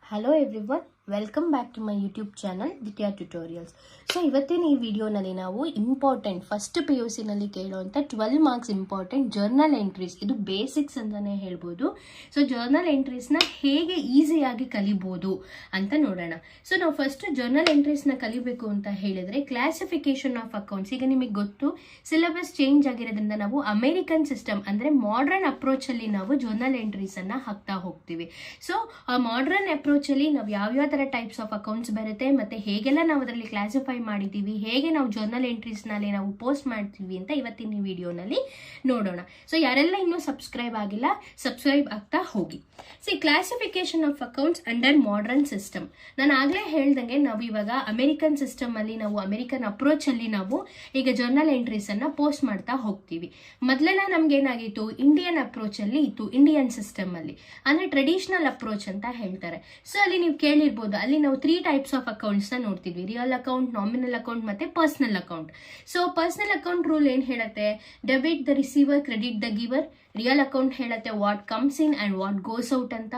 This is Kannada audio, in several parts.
Hello everyone, welcome back to my YouTube channel Ditya Tutorials. So ಇವತ್ತಿನ ಈ ವಿಡಿಯೋನಲ್ಲಿ ನಾವು ಇಂಪಾರ್ಟೆಂಟ್ ಫಸ್ಟ್ PUC ನಲ್ಲಿ ಕೇಳುವಂತ 12 ಮಾರ್ಕ್ಸ್ ಇಂಪಾರ್ಟೆಂಟ್ ಜರ್ನಲ್ ಎಂಟ್ರೀಸ್, ಇದು ಬೇಸಿಕ್ಸ್ ಅಂತಾನೆ ಹೇಳ್ಬೋದು. ಸೊ ಜರ್ನಲ್ ಎಂಟ್ರೀಸ್ ನ ಹೇಗೆ ಈಸಿಯಾಗಿ ಕಲಿಬಹುದು ಅಂತ ನೋಡೋಣ. ಸೊ ನಾವು ಫಸ್ಟ್ ಜರ್ನಲ್ ಎಂಟ್ರೀಸ್ ನ ಕಲಿಬೇಕು ಅಂತ ಹೇಳಿದ್ರೆ ಕ್ಲಾಸಿಫಿಕೇಶನ್ ಆಫ್ ಅಕೌಂಟ್ಸ್. ಈಗ ನಿಮಗೆ ಗೊತ್ತು ಸಿಲೆಬಸ್ ಚೇಂಜ್ ಆಗಿರೋದ್ರಿಂದ ನಾವು ಅಮೆರಿಕನ್ ಸಿಸ್ಟಮ್ ಅಂದ್ರೆ ಮಾಡರ್ನ್ ಅಪ್ರೋಚ್ ಅಲ್ಲಿ ನಾವು ಜರ್ನಲ್ ಎಂಟ್ರೀಸ್ ಅನ್ನ ಹಾಕ್ತಾ ಹೋಗ್ತೀವಿ. ಸೊ ಆ ಮಾಡರ್ನ್ ಅಪ್ರೋಚ್ ಅಲ್ಲಿ ನಾವು ಯಾವ ತರ ಟೈಪ್ಸ್ ಆಫ್ ಅಕೌಂಟ್ಸ್ ಬರುತ್ತೆ, ಮತ್ತೆ ಹೇಗೆಲ್ಲ ನಾವು ಅದರಲ್ಲಿ ಕ್ಲಾಸಿಫೈ ಮಾಡಿದೀವಿ, ಹೇಗೆ ನಾವು ಜರ್ನಲ್ ಎಂಟ್ರೀಸ್ ನಲ್ಲಿ ನಾವು ಪೋಸ್ಟ್ ಮಾಡ್ತೀವಿ ಅಂತ ಇವತ್ತಿನ ವಿಡಿಯೋನಲ್ಲಿ ನೋಡೋಣ. ಸೊ ಯಾರೆಲ್ಲ ಇನ್ನೂ ಸಬ್ಸ್ಕ್ರೈಬ್ ಆಗಿಲ್ಲ, ಸಬ್ಸ್ಕ್ರೈಬ್ ಆಗ್ತಾ ಹೋಗಿ. Classification of accounts under modern system. ನಾನು ಆಗ್ಲೇ ಹೇಳ್ದಂಗೆ ನಾವು ಇವಾಗ ಅಮೆರಿಕನ್ ಸಿಸ್ಟಮ್ ಅಲ್ಲಿ ನಾವು ಅಮೆರಿಕನ್ ಅಪ್ರೋಚ್ ಅಲ್ಲಿ ನಾವು ಈಗ ಜರ್ನಲ್ ಎಂಟ್ರೀಸ್ ಅನ್ನ ಪೋಸ್ಟ್ ಮಾಡ್ತಾ ಹೋಗ್ತೀವಿ. ಮೊದಲೆಲ್ಲ ನಮ್ಗೆ ಏನಾಗಿತ್ತು, ಇಂಡಿಯನ್ ಅಪ್ರೋಚ್ ಅಲ್ಲಿ ಇತ್ತು, ಇಂಡಿಯನ್ ಸಿಸ್ಟಮ್ ಅಲ್ಲಿ ಅಂದ್ರೆ ಟ್ರೆಡಿಷನಲ್ ಅಪ್ರೋಚ್ ಅಂತ ಹೇಳ್ತಾರೆ. ಸೊ ಅಲ್ಲಿ ನೀವು ಕೇಳಿರ್ಬೋದು, ಅಲ್ಲಿ ನಾವು 3 ಟೈಪ್ಸ್ ಆಫ್ ಅಕೌಂಟ್ಸ್ ನ ನೋಡ್ತಿದ್ವಿ: ರಿಯಲ್ ಅಕೌಂಟ್, ನಾಮಿನಲ್ ಅಕೌಂಟ್ ಮತ್ತೆ personal account. So personal account rule ಏನ್ ಹೇಳುತ್ತೆ, debit the receiver, credit the giver. Real account ಹೇಳುತ್ತೆ what comes in and what goes out ಅಂತ.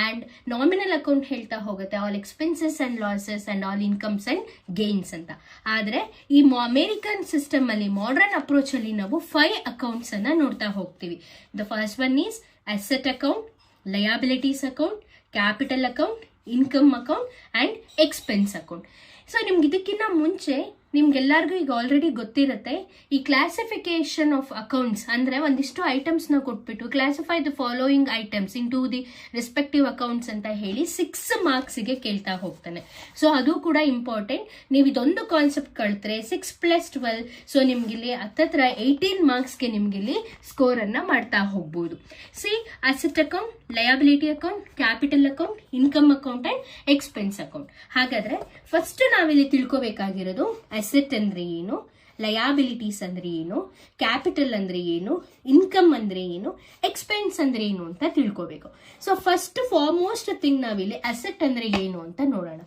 ಅಂಡ್ ನಾಮಿನಲ್ ಅಕೌಂಟ್ ಹೇಳ್ತಾ ಹೋಗುತ್ತೆ all expenses and losses and all incomes and gains ಅಂತ. ಆದ್ರೆ ಈ ಅಮೆರಿಕನ್ ಸಿಸ್ಟಮ್ ಅಲ್ಲಿ ಮಾಡರ್ನ್ ಅಪ್ರೋಚ್ ಅಲ್ಲಿ ನಾವು 5 ಅಕೌಂಟ್ಸ್ ಅನ್ನ ನೋಡ್ತಾ ಹೋಗ್ತೀವಿ. The first one is asset account, liabilities account, capital account, income account and expense account. So ನಿಮ್ಗೆ ಇದಕ್ಕಿಂತ ಮುಂಚೆ ನಿಮ್ಗೆಲ್ಲರಿಗೂ ಈಗ ಆಲ್ರೆಡಿ ಗೊತ್ತಿರುತ್ತೆ, ಈ ಕ್ಲಾಸಿಫಿಕೇಶನ್ ಆಫ್ ಅಕೌಂಟ್ಸ್ ಅಂದ್ರೆ ಒಂದಿಷ್ಟು ಐಟಮ್ಸ್ ನ ಕೊಟ್ಬಿಟ್ಟು classify the following items into the respective accounts ಅಂತ ಹೇಳಿ 6 ಮಾರ್ಕ್ಸ್ ಗೆ ಕೇಳ್ತಾ ಹೋಗ್ತಾನೆ. ಸೊ ಅದು ಕೂಡ ಇಂಪಾರ್ಟೆಂಟ್. ನೀವು ಇದೊಂದು ಕಾನ್ಸೆಪ್ಟ್ ಕಳ್ತ್ರೆ 6+12, ಸೊ ನಿಮ್ಗೆ ಇಲ್ಲಿ ಹತ್ತತ್ರ 18 ಮಾರ್ಕ್ಸ್ ಗೆ ನಿಮ್ಗೆ ಇಲ್ಲಿ ಸ್ಕೋರ್ ಅನ್ನ ಮಾಡ್ತಾ ಹೋಗ್ಬೋದು. Asset account, liability account, capital account, income account and expense account. ಹಾಗಾದ್ರೆ ಫಸ್ಟ್ ನಾವಿಲ್ಲಿ ತಿಳ್ಕೊಬೇಕಾಗಿರೋದು ಅಸೆಟ್ ಅಂದ್ರೆ ಏನು, ಲಯಬಿಲಿಟೀಸ್ ಅಂದ್ರೆ ಏನು, ಕ್ಯಾಪಿಟಲ್ ಅಂದ್ರೆ ಏನು, ಇನ್ಕಮ್ ಅಂದ್ರೆ ಏನು, ಎಕ್ಸ್ಪೆನ್ಸ್ ಅಂದ್ರೆ ಏನು ಅಂತ ತಿಳ್ಕೋಬೇಕು. ಸೊ ಫಸ್ಟ್ ಫಾರ್ಮೋಸ್ಟ್ ಥಿಂಗ್ ನಾವಿಲ್ಲಿ ಅಸೆಟ್ ಅಂದ್ರೆ ಏನು ಅಂತ ನೋಡೋಣ.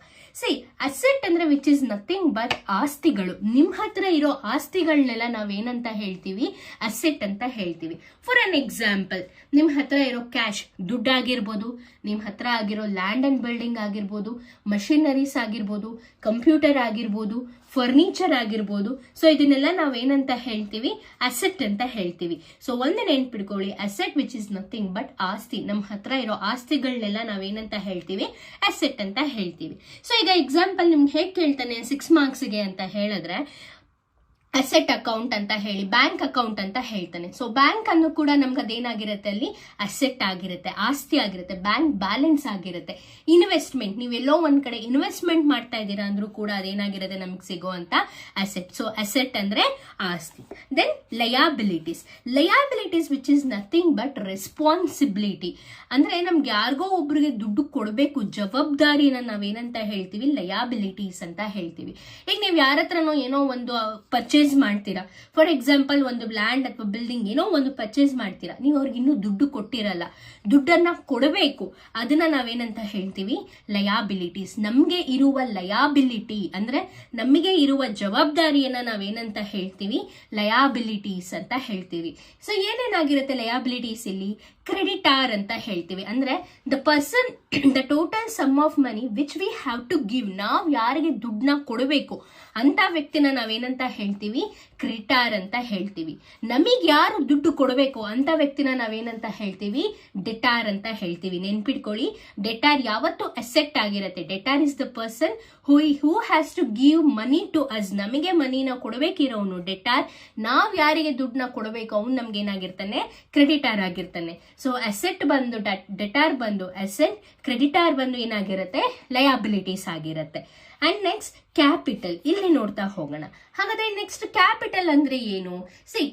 ಅಸೆಟ್ ಅಂದ್ರೆ ವಿಚ್ ಇಸ್ ನಥಿಂಗ್ ಬಟ್ ಆಸ್ತಿಗಳು. ನಿಮ್ ಹತ್ರ ಇರೋ ಆಸ್ತಿಗಳನ್ನೆಲ್ಲ ನಾವೇನಂತ ಹೇಳ್ತೀವಿ, ಅಸೆಟ್ ಅಂತ ಹೇಳ್ತೀವಿ. ಫಾರ್ ಅನ್ ಎಕ್ಸಾಂಪಲ್, ನಿಮ್ ಹತ್ರ ಇರೋ ಕ್ಯಾಶ್, ದುಡ್ಡಾಗಿರ್ಬೋದು, ನಿಮ್ ಹತ್ರ ಆಗಿರೋ ಲ್ಯಾಂಡ್ ಅಂಡ್ ಬಿಲ್ಡಿಂಗ್ ಆಗಿರ್ಬೋದು, ಮಷಿನರೀಸ್ ಆಗಿರ್ಬೋದು, ಕಂಪ್ಯೂಟರ್ ಆಗಿರ್ಬೋದು, ಫರ್ನಿಚರ್ ಆಗಿರ್ಬೋದು. ಸೊ ಇದನ್ನೆಲ್ಲ ನಾವೇನಂತ ಹೇಳ್ತೀವಿ, ಅಸೆಟ್ ಅಂತ ಹೇಳ್ತೀವಿ. ಸೊ ಒಂದು ನೆನ್ಪಿಡ್ಕೊಳ್ಳಿ, asset which is nothing but ಆಸ್ತಿ. ನಮ್ಮ ಹತ್ರ ಇರೋ ಆಸ್ತಿಗಳನ್ನೆಲ್ಲ ನಾವೇನಂತ ಹೇಳ್ತೀವಿ, ಅಸೆಟ್ ಅಂತ ಹೇಳ್ತೀವಿ. ಸೊ ಈಗ ಎಕ್ಸಾಂಪಲ್ ನಿಮ್ಗೆ ಹೇಗೆ ಕೇಳ್ತಾನೆ 6 ಮಾರ್ಕ್ಸ್ಗೆ ಅಂತ ಹೇಳಿದ್ರೆ, ಅಸೆಟ್ ಅಕೌಂಟ್ ಅಂತ ಹೇಳಿ ಬ್ಯಾಂಕ್ ಅಕೌಂಟ್ ಅಂತ ಹೇಳ್ತಾನೆ. ಸೊ ಬ್ಯಾಂಕ್ ಅನ್ನು ಕೂಡ ನಮ್ಗೆ ಅದೇನಾಗಿರುತ್ತೆ, ಅಲ್ಲಿ ಅಸೆಟ್ ಆಗಿರುತ್ತೆ, ಆಸ್ತಿ ಆಗಿರುತ್ತೆ, ಬ್ಯಾಂಕ್ ಬ್ಯಾಲೆನ್ಸ್ ಆಗಿರುತ್ತೆ. ಇನ್ವೆಸ್ಟ್ಮೆಂಟ್, ನೀವೆಲ್ಲೋ ಒಂದ್ ಕಡೆ ಇನ್ವೆಸ್ಟ್ಮೆಂಟ್ ಮಾಡ್ತಾ ಇದ್ದೀರಾ ಅಂದ್ರೂ ಕೂಡ ಅದೇನಾಗಿರುತ್ತೆ, ನಮ್ಗೆ ಸಿಗೋ ಅಂತ ಅಸೆಟ್. ಸೊ ಅಸೆಟ್ ಅಂದ್ರೆ ಆಸ್ತಿ. Then liabilities. Liabilities which is nothing but responsibility. ಅಂದ್ರೆ ನಮ್ಗೆ ಯಾರಿಗೋ ಒಬ್ರಿಗೆ ದುಡ್ಡು ಕೊಡಬೇಕು, ಜವಾಬ್ದಾರಿನ ನಾವೇನಂತ ಹೇಳ್ತೀವಿ, ಲಯಬಿಲಿಟೀಸ್ ಅಂತ ಹೇಳ್ತೀವಿ. ಈಗ ನೀವು ಯಾರ ಹತ್ರನೋ ಏನೋ ಒಂದು ಪರ್ಚೇಸ್ ಮಾಡ್ತೀರಾ, ಫಾರ್ ಎಕ್ಸಾಂಪಲ್ ಒಂದು ಲ್ಯಾಂಡ್ ಅಥವಾ ಬಿಲ್ಡಿಂಗ್ ಏನೋ ಒಂದು ಪರ್ಚೇಸ್ ಮಾಡ್ತೀರಾ, ನೀವು ಅವ್ರಿಗೆ ಇನ್ನೂ ದುಡ್ಡು ಕೊಟ್ಟಿರಲ್ಲ, ದುಡ್ಡನ್ನ ಕೊಡಬೇಕು, ಅದನ್ನ ನಾವೇನಂತ ಹೇಳ್ತೀವಿ, ಲಯಬಿಲಿಟೀಸ್. ನಮ್ಗೆ ಇರುವ ಲಯಬಿಲಿಟಿ ಅಂದ್ರೆ ನಮಗೆ ಇರುವ ಜವಾಬ್ದಾರಿಯನ್ನ ನಾವೇನಂತ ಹೇಳ್ತೀವಿ, ಲಯಬಿಲಿಟೀಸ್ ಅಂತ ಹೇಳ್ತೀವಿ. ಸೊ ಏನೇನಾಗಿರುತ್ತೆ ಲಯಬಿಲಿಟೀಸ್ ಇಲ್ಲಿ, ಕ್ರೆಡಿಟಾರ್ ಅಂತ ಹೇಳ್ತೀವಿ. ಅಂದ್ರೆ the person, the total sum of money which we have to give. ನಾವು ಯಾರಿಗೆ ದುಡ್ಡನ್ನ ಕೊಡಬೇಕು ಅಂತ ವ್ಯಕ್ತಿನ ನಾವೇನಂತ ಹೇಳ್ತೀವಿ, ಕ್ರೆಡಿಟಾರ್ ಅಂತ ಹೇಳ್ತೀವಿ. ನಮಗ್ ಯಾರು ದುಡ್ಡು ಕೊಡಬೇಕು ಅಂತ ವ್ಯಕ್ತಿನ ನಾವೇನಂತ ಹೇಳ್ತೀವಿ, ಡೆಟಾರ್ ಅಂತ ಹೇಳ್ತೀವಿ. ನೆನ್ಪಿಟ್ಕೊಳ್ಳಿ, ಡೆಟಾರ್ ಯಾವತ್ತು ಅಸೆಟ್ ಆಗಿರುತ್ತೆ. Debtor is the person who has to give money to us. ನಮಗೆ ಮನಿನ ಕೊಡಬೇಕಿರೋನು ಡೆಟಾರ್. ನಾವ್ ಯಾರಿಗೆ ದುಡ್ಡನ್ನ ಕೊಡಬೇಕು ಅವ್ನು ನಮ್ಗೆ ಏನಾಗಿರ್ತಾನೆ, ಕ್ರೆಡಿಟಾರ್ ಆಗಿರ್ತಾನೆ. ಸೊ ಅಸೆಟ್ ಬಂದು ಡೆಟಾರ್ ಬಂದು ಅಸೆಟ್, ಕ್ರೆಡಿಟಾರ್ ಬಂದು ಏನಾಗಿರುತ್ತೆ, ಲಯಬಿಲಿಟೀಸ್ ಆಗಿರುತ್ತೆ. ಅಂಡ್ ನೆಕ್ಸ್ಟ್ ಕ್ಯಾಪಿಟಲ್, ಇಲ್ಲಿ ನೋಡ್ತಾ ಹೋಗೋಣ. ಹಾಗಾದ್ರೆ ನೆಕ್ಸ್ಟ್ ಕ್ಯಾಪಿಟಲ್ ಅಂದ್ರೆ ಏನು?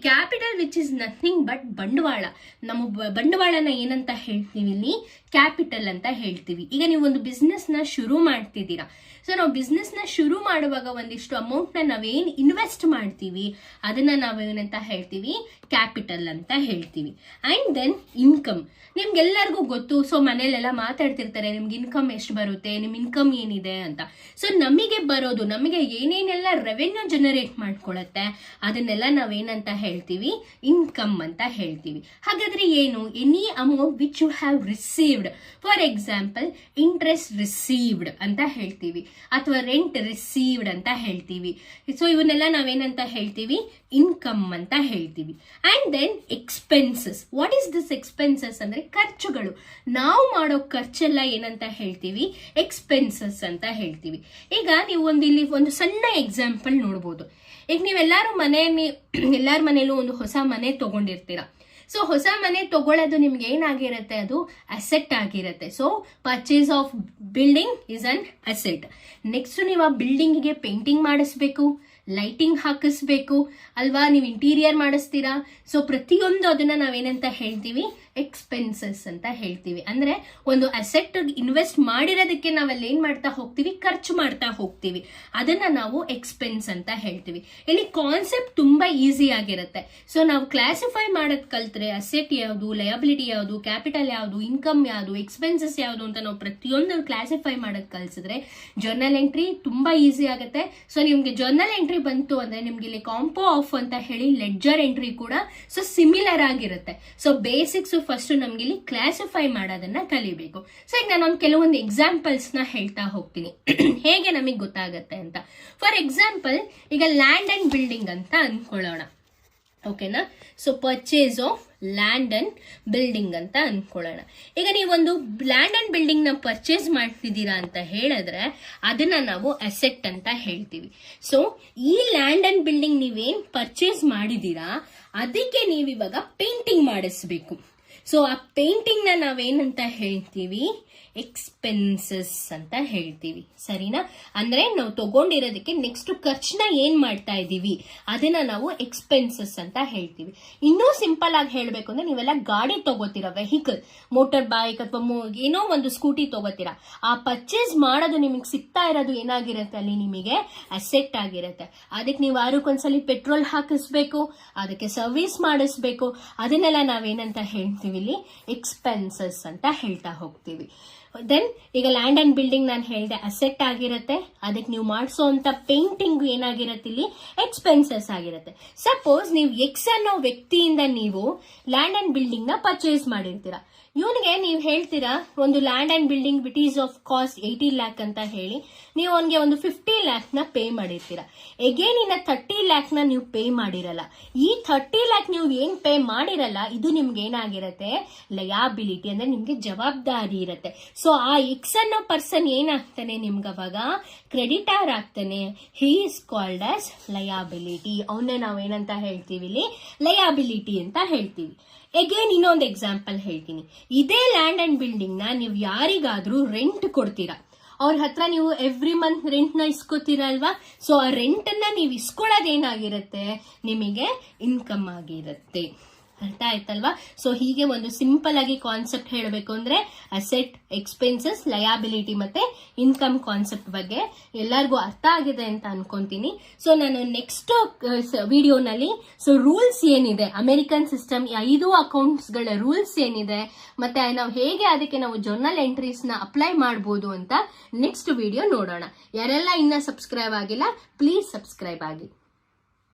Capital which is nothing but ಬಂಡವಾಳ. ನಮ್ಮ ಬಂಡವಾಳನ ಏನಂತ ಹೇಳ್ತೀವಿ ಇಲ್ಲಿ, ಕ್ಯಾಪಿಟಲ್ ಅಂತ ಹೇಳ್ತೀವಿ. ಈಗ ನೀವು ಒಂದು ಬಿಸ್ನೆಸ್ ನ ಶುರು ಮಾಡ್ತಿದ್ದೀರಾ. ಸೊ ನಾವು ಬಿಸ್ನೆಸ್ ನ ಶುರು ಮಾಡುವಾಗ ಒಂದಿಷ್ಟು ಅಮೌಂಟ್ ನ ನಾವೇನ್ ಇನ್ವೆಸ್ಟ್ ಮಾಡ್ತೀವಿ ಅದನ್ನ ನಾವೇನಂತ ಹೇಳ್ತೀವಿ, ಕ್ಯಾಪಿಟಲ್ ಅಂತ ಹೇಳ್ತೀವಿ. And then income. ನಿಮ್ಗೆಲ್ಲರಿಗೂ ಗೊತ್ತು, ಸೊ ಮನೇಲೆಲ್ಲ ಮಾತಾಡ್ತಿರ್ತಾರೆ ನಿಮ್ಗೆ ಇನ್ಕಮ್ ಎಷ್ಟು ಬರುತ್ತೆ, ನಿಮ್ ಇನ್ಕಮ್ ಏನಿದೆ ಅಂತ. ಸೊ ನಮಗೆ ಬರೋದು, ನಮಗೆ ಏನೇನೆಲ್ಲ ರೆವೆನ್ಯೂ ಜನರೇಟ್ ಮಾಡ್ಕೊಳತ್ತೆ ಅದನ್ನೆಲ್ಲ ನಾವೇನಂತ ಹೇಳ್ತೀವಿ, ಇನ್ಕಮ್ ಅಂತ ಹೇಳ್ತೀವಿ. ಹಾಗಾದ್ರೆ ಏನು? Any amount which you have received, for example interest received ಅಂತ ಹೇಳ್ತೀವಿ, ಅಥವಾ ರೆಂಟ್ ರಿಸೀವ್ಡ್ ಅಂತ ಹೇಳ್ತೀವಿ. ಸೊ ಇವನ್ನೆಲ್ಲ ನಾವೇನಂತ ಹೇಳ್ತೀವಿ, ಇನ್ಕಮ್ ಅಂತ ಹೇಳ್ತೀವಿ. And then expenses. What is this expenses ಅಂದ್ರೆ ಖರ್ಚುಗಳು. ನಾವು ಮಾಡೋ ಖರ್ಚೆಲ್ಲ ಏನಂತ ಹೇಳ್ತೀವಿ, ಎಕ್ಸ್ಪೆನ್ಸಸ್ ಅಂತ ಹೇಳ್ತೀವಿ. ಈಗ ನೀವು ಇಲ್ಲಿ ಒಂದು ಸಣ್ಣ ಎಕ್ಸಾಂಪಲ್ ನೋಡ್ಬೋದು. ಈಗ ನೀವೆಲ್ಲಾರು ಎಲ್ಲಾರ ಮನೇಲೂ ಒಂದು ಹೊಸ ಮನೆ ತಗೊಂಡಿರ್ತೀರಾ. ಸೊ ಹೊಸ ಮನೆ ತಗೊಳ್ಳೋದು ನಿಮ್ಗೆ ಏನಾಗಿರುತ್ತೆ, ಅದು ಅಸೆಟ್ ಆಗಿರುತ್ತೆ. So purchase of building is an asset. Next ನೀವು ಆ ಬಿಲ್ಡಿಂಗ್ಗೆ ಪೇಂಟಿಂಗ್ ಮಾಡಿಸ್ಬೇಕು, ಲೈಟಿಂಗ್ ಹಾಕಿಸ್ಬೇಕು ಅಲ್ವಾ, ನೀವು ಇಂಟೀರಿಯರ್ ಮಾಡಿಸ್ತೀರಾ. ಸೊ ಪ್ರತಿಯೊಂದು ಅದನ್ನ ನಾವೇನಂತ ಹೇಳ್ತೀವಿ, ಎಕ್ಸ್ಪೆನ್ಸಸ್ ಅಂತ ಹೇಳ್ತೀವಿ. ಅಂದ್ರೆ ಒಂದು ಅಸೆಟ್ ಇನ್ವೆಸ್ಟ್ ಮಾಡಿರೋದಕ್ಕೆ ನಾವಲ್ಲಿ ಏನ್ ಮಾಡ್ತಾ ಹೋಗ್ತೀವಿ, ಖರ್ಚು ಮಾಡ್ತಾ ಹೋಗ್ತೀವಿ. ಅದನ್ನ ನಾವು ಎಕ್ಸ್ಪೆನ್ಸ್ ಅಂತ ಹೇಳ್ತೀವಿ. ಇಲ್ಲಿ ಕಾನ್ಸೆಪ್ಟ್ ತುಂಬಾ ಈಸಿ ಆಗಿರುತ್ತೆ. ಸೊ ನಾವು ಕ್ಲಾಸಿಫೈ ಮಾಡೋದ್ ಕಲ್ತ್ರೆ ಅಸೆಟ್ ಯಾವುದು, ಲಯಬಿಲಿಟಿ ಯಾವುದು, ಕ್ಯಾಪಿಟಲ್ ಯಾವುದು, ಇನ್ಕಮ್ ಯಾವುದು, ಎಕ್ಸ್ಪೆನ್ಸಸ್ ಯಾವುದು ಅಂತ ನಾವು ಪ್ರತಿಯೊಂದು ಕ್ಲಾಸಿಫೈ ಮಾಡೋದ್ ಕಲ್ಸಿದ್ರೆ ಜರ್ನಲ್ ಎಂಟ್ರಿ ತುಂಬಾ ಈಸಿ ಆಗುತ್ತೆ. ಸೊ ನಿಮ್ಗೆ ಜರ್ನಲ್ ಎಂಟ್ರಿ ಬಂತು ಅಂದ್ರೆ ನಿಮ್ಗೆ ಇಲ್ಲಿ ಕಾಂಪೋ ಆಫ್ ಅಂತ ಹೇಳಿ ಲೆಡ್ಜರ್ ಎಂಟ್ರಿ ಕೂಡ ಸೊ ಸಿಮಿಲರ್ ಆಗಿರುತ್ತೆ. ಸೊ ಬೇಸಿಕ್ಸ್ ಫಸ್ಟ್ ನಮ್ಗೆ ಇಲ್ಲಿ ಕ್ಲಾಸಿಫೈ ಮಾಡೋದನ್ನ ಕಲಿಬೇಕು. ಸೊ ಈಗ ನಾನು ಕೆಲವೊಂದು ಎಕ್ಸಾಂಪಲ್ಸ್ ನ ಹೇಳ್ತಾ ಹೋಗ್ತೀನಿ ಹೇಗೆ ನಮಗೆ ಗೊತ್ತಾಗತ್ತೆ ಅಂತ. ಫಾರ್ ಎಕ್ಸಾಂಪಲ್ ಈಗ ಲ್ಯಾಂಡ್ ಅಂಡ್ ಬಿಲ್ಡಿಂಗ್ ಅಂತ ಅನ್ಕೊಳ್ಳೋಣ, ಓಕೆನಾ. So purchase of land and building ಅಂತ ಅನ್ಕೊಳ್ಳೋಣ. ಈಗ ನೀವೊಂದು ಲ್ಯಾಂಡ್ ಅಂಡ್ ಬಿಲ್ಡಿಂಗ್ ನ ಪರ್ಚೇಸ್ ಮಾಡ್ತಿದ್ದೀರಾ ಅಂತ ಹೇಳಿದ್ರೆ ಅದನ್ನ ನಾವು ಅಸೆಟ್ ಅಂತ ಹೇಳ್ತೀವಿ. ಸೊ ಈ ಲ್ಯಾಂಡ್ ಅಂಡ್ ಬಿಲ್ಡಿಂಗ್ ನೀವೇನ್ ಪರ್ಚೇಸ್ ಮಾಡಿದೀರಾ ಅದಕ್ಕೆ ನೀವಿವಾಗ ಪೇಂಟಿಂಗ್ ಮಾಡಿಸ್ಬೇಕು. ಸೊ ಆ ಪೇಂಟಿಂಗ್ ನ ನಾವೇನಂತ ಹೇಳ್ತೀವಿ, ಎಕ್ಸ್ಪೆನ್ಸಸ್ ಅಂತ ಹೇಳ್ತೀವಿ. ಸರಿನಾ? ಅಂದ್ರೆ ನಾವು ತಗೊಂಡಿರೋದಕ್ಕೆ ನೆಕ್ಸ್ಟ್ ಖರ್ಚನ್ನ ಏನ್ ಮಾಡ್ತಾ ಇದೀವಿ ಅದನ್ನ ನಾವು ಎಕ್ಸ್ಪೆನ್ಸಸ್ ಅಂತ ಹೇಳ್ತೀವಿ. ಇನ್ನೂ ಸಿಂಪಲ್ ಆಗಿ ಹೇಳ್ಬೇಕು ಅಂದ್ರೆ ನೀವೆಲ್ಲ ಗಾಡಿ ತಗೋತೀರಾ, ವೆಹಿಕಲ್, ಮೋಟಾರ್ ಬೈಕ್ ಅಥವಾ ಏನೋ ಒಂದು ಸ್ಕೂಟಿ ತಗೋತೀರಾ. ಆ ಪರ್ಚೇಸ್ ಮಾಡೋದು ನಿಮಗೆ ಸಿಗ್ತಾ ಇರೋದು ಏನಾಗಿರುತ್ತೆ, ಅಲ್ಲಿ ನಿಮಗೆ ಅಸೆಟ್ ಆಗಿರುತ್ತೆ. ಅದಕ್ಕೆ ನೀವು ವಾರಕ್ಕೊಂದ್ಸಲಿ ಪೆಟ್ರೋಲ್ ಹಾಕಿಸ್ಬೇಕು, ಅದಕ್ಕೆ ಸರ್ವಿಸ್ ಮಾಡಿಸ್ಬೇಕು. ಅದನ್ನೆಲ್ಲ ನಾವೇನಂತ ಹೇಳ್ತೀವಿ, ಇಲ್ಲಿ ಎಕ್ಸ್ಪೆನ್ಸಸ್ ಅಂತ ಹೇಳ್ತಾ ಹೋಗ್ತೀವಿ. ದೆನ್ ಈಗ ಲ್ಯಾಂಡ್ ಅಂಡ್ ಬಿಲ್ಡಿಂಗ್ ನಾನು ಹೇಳಿದೆ ಅಸೆಟ್ ಆಗಿರುತ್ತೆ, ಅದಕ್ಕೆ ನೀವು ಮಾಡಿಸೋಂತ ಪೇಂಟಿಂಗ್ ಏನಾಗಿರುತ್ತೆ, ಇಲ್ಲಿ ಎಕ್ಸ್ಪೆನ್ಸಸ್ ಆಗಿರುತ್ತೆ. ಸಪೋಸ್ ನೀವು ಎಕ್ಸ್ ಅನ್ನೋ ವ್ಯಕ್ತಿಯಿಂದ ನೀವು ಲ್ಯಾಂಡ್ ಅಂಡ್ ಬಿಲ್ಡಿಂಗ್ ನ ಪರ್ಚೇಸ್ ಮಾಡಿರ್ತೀರಾ. ಇವನಿಗೆ ನೀವು ಹೇಳ್ತೀರಾ ಒಂದು land and building which is of cost 80 lakh ಅಂತ ಹೇಳಿ ನೀವು ಅವನಿಗೆ ಒಂದು 50 lakh ನ ಪೇ ಮಾಡಿರ್ತೀರಾ. ಎಗೇನ್ ಇನ್ನ 30 lakh ನ ನೀವು ಪೇ ಮಾಡಿರಲ್ಲ. ಈ 30 lakh ನೀವು ಏನ್ ಪೇ ಮಾಡಿರಲ್ಲ ಇದು ನಿಮ್ಗೆ ಏನಾಗಿರತ್ತೆ, ಲಯಾಬಿಲಿಟಿ ಅಂದ್ರೆ ನಿಮ್ಗೆ ಜವಾಬ್ದಾರಿ ಇರತ್ತೆ. ಸೊ ಆ ಎಕ್ಸ್ ಅನ್ನೋ ಪರ್ಸನ್ ಏನಾಗ್ತಾನೆ, ನಿಮ್ಗೆ ಅವಾಗ ಕ್ರೆಡಿಟರ್ ಆಗ್ತಾನೆ. He is called as liability. ಅವನ್ನೇ ನಾವೇನಂತ ಹೇಳ್ತೀವಿ, ಇಲ್ಲಿ ಲಯಾಬಿಲಿಟಿ ಅಂತ ಹೇಳ್ತೀವಿ. ಅಗೇನ್ ಇನ್ನೊಂದು ಎಕ್ಸಾಂಪಲ್ ಹೇಳ್ತೀನಿ. ಇದೇ ಲ್ಯಾಂಡ್ ಅಂಡ್ ಬಿಲ್ಡಿಂಗ್ ನ ನೀವು ಯಾರಿಗಾದ್ರೂ ರೆಂಟ್ ಕೊಡ್ತೀರಾ, ಅವ್ರ ಹತ್ರ ನೀವು ಎವ್ರಿ ಮಂತ್ ರೆಂಟ್ ನ ಇಸ್ಕೋತೀರಾ ಅಲ್ವಾ. ಸೊ ಆ ರೆಂಟ್ ಅನ್ನ ನೀವು ಇಸ್ಕೊಳ್ಳೋದೇನಾಗಿರುತ್ತೆ, ನಿಮಗೆ ಇನ್ಕಮ್ ಆಗಿರುತ್ತೆ. ಅರ್ಥ ಆಯ್ತಲ್ವಾ? ಸೊ ಹೀಗೆ ಒಂದು ಸಿಂಪಲ್ ಆಗಿ ಕಾನ್ಸೆಪ್ಟ್ ಹೇಳಬೇಕು ಅಂದ್ರೆ ಅಸೆಟ್, ಎಕ್ಸ್ಪೆನ್ಸಸ್, ಲಯಾಬಿಲಿಟಿ ಮತ್ತೆ ಇನ್ಕಮ್ ಕಾನ್ಸೆಪ್ಟ್ ಬಗ್ಗೆ ಎಲ್ಲರಿಗೂ ಅರ್ಥ ಆಗಿದೆ ಅಂತ ಅನ್ಕೊಂತೀನಿ. ಸೊ ನಾನು ನೆಕ್ಸ್ಟ್ ವಿಡಿಯೋನಲ್ಲಿ ಸೊ ರೂಲ್ಸ್ ಏನಿದೆ, ಅಮೆರಿಕನ್ ಸಿಸ್ಟಮ್ 5 ಅಕೌಂಟ್ಸ್ ಗಳ ರೂಲ್ಸ್ ಏನಿದೆ ಮತ್ತೆ ನಾವು ಹೇಗೆ ಅದಕ್ಕೆ ನಾವು ಜರ್ನಲ್ ಎಂಟ್ರೀಸ್ ನ ಅಪ್ಲೈ ಮಾಡಬಹುದು ಅಂತ ನೆಕ್ಸ್ಟ್ ವಿಡಿಯೋ ನೋಡೋಣ. ಯಾರೆಲ್ಲ ಇನ್ನ ಸಬ್ಸ್ಕ್ರೈಬ್ ಆಗಿಲ್ಲ ಪ್ಲೀಸ್ ಸಬ್ಸ್ಕ್ರೈಬ್ ಆಗಿ.